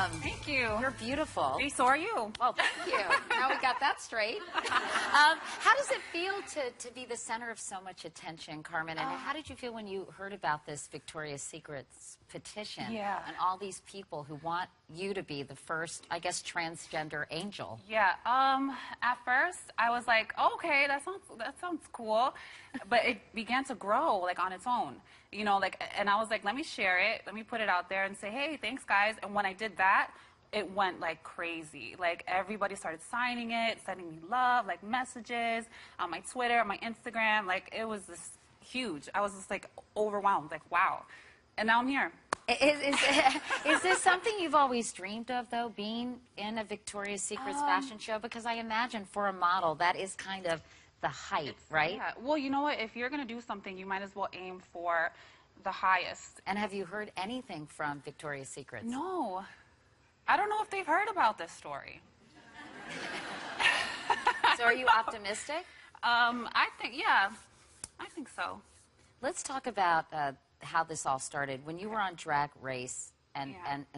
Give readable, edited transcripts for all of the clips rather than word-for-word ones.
welcome. Thank you. You're beautiful. Hey, so are you. Well, thank you. Now we got that straight. How does it feel to be the center of so much attention, Carmen? And how did you feel when you heard about this Victoria's Secret's petition? Yeah. And all these people who want you to be the first, I guess, transgender angel? Yeah. At first, I was like, oh, okay, that sounds cool, but it began to grow like on its own. You know, like, and I was like, let me share it, let me put it out there and say, hey, thanks, guys. And when I did that, it went like crazy. Like everybody started signing it, sending me love, like messages on my Twitter, on my Instagram. Like it was this huge. I was just like overwhelmed. Like wow. And now I'm here. Is this something you've always dreamed of, though, being in a Victoria's Secret's fashion show? Because I imagine for a model, that is kind of the height, right? Yeah. Well, you know what? If you're going to do something, you might as well aim for the highest. And have you heard anything from Victoria's Secret? No. I don't know if they've heard about this story. So are you optimistic? I think, yeah, I think so. Let's talk about how this all started. When you were on Drag Race and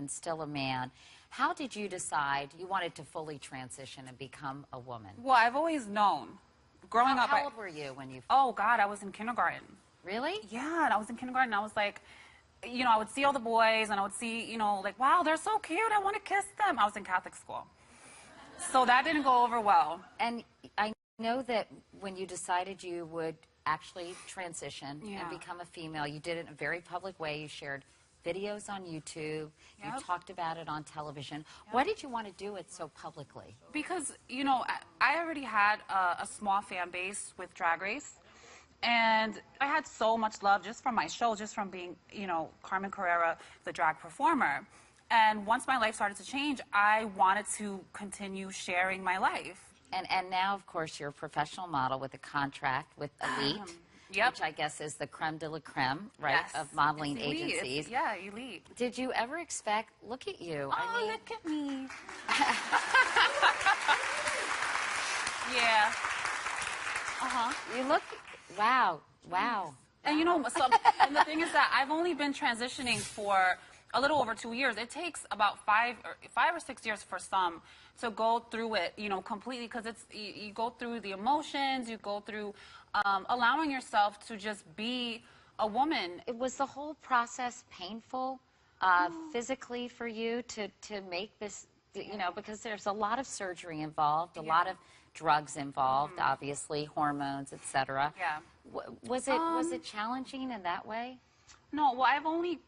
still a man, how did you decide you wanted to fully transition and become a woman? Well, I've always known. Growing up, how old were you when you... Oh, God, I was in kindergarten. Really? Yeah, and I was in kindergarten, and I was like, you know, I would see all the boys, and I would see, you know, like, wow, they're so cute, I want to kiss them. I was in Catholic school. So that didn't go over well. And I know that when you decided you would actually transition and become a female, you did it in a very public way. You shared videos on YouTube. You talked about it on television. Why did you want to do it so publicly? Because, you know, I already had a small fan base with Drag Race. And I had so much love just from my show, just from being, you know, Carmen Carrera, the drag performer. And once my life started to change, I wanted to continue sharing my life. And now, of course, you're a professional model with a contract with Elite, which I guess is the creme de la creme, right, of modeling agencies. Yeah, Elite. Did you ever expect, look at you. Oh, I mean, look at me. Yeah. You look, wow. And you know, and the thing is that I've only been transitioning for a little over 2 years. It takes about 5 or 6 years for some to go through it, you know, completely, because it's you go through the emotions, you go through allowing yourself to just be a woman. Was the whole process painful physically for you to make this, you know, because there's a lot of surgery involved, a lot of drugs involved, obviously, hormones, etc. Yeah. Was it challenging in that way? No, well,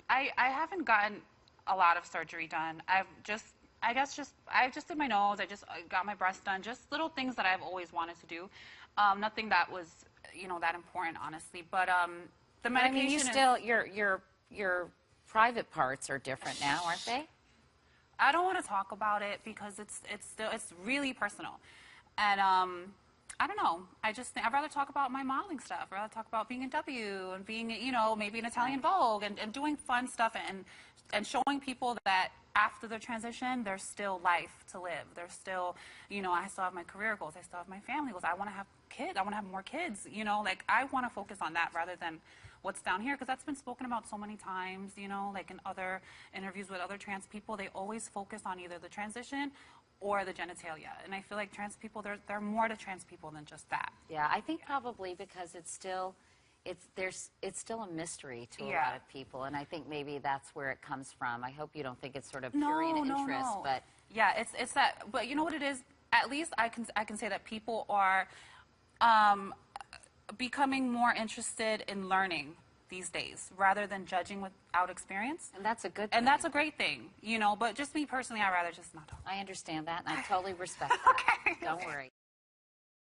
I haven't gotten a lot of surgery done. I just did my nose, I got my breast done, just little things that I've always wanted to do. Nothing that was, you know, that important, honestly. But the medication. I mean, you still your private parts are different now, aren't they? I don't want to talk about it because it's really personal, and I don't know. I'd rather talk about my modeling stuff. I'd rather talk about being in W and being, you know, maybe in Italian Vogue and doing fun stuff and showing people that after the transition, there's still life to live. There's still, you know, I still have my career goals. I still have my family goals. I want to have kids. I want to have more kids. You know, like I want to focus on that rather than what's down here, because that's been spoken about so many times, you know, like in other interviews with other trans people, they always focus on either the transition or the genitalia. And I feel like trans people, there are more to trans people than just that. Yeah, I think probably because it's still a mystery to a lot of people, and I think maybe that's where it comes from. I hope you don't think it's sort of prurient interest, but yeah, it's that. But you know what it is? At least I can say that people are becoming more interested in learning these days rather than judging without experience. And that's a good thing. And that's a great thing, you know, but just me personally, I'd rather just not talk. I understand that, and I totally respect that. Okay. Don't worry.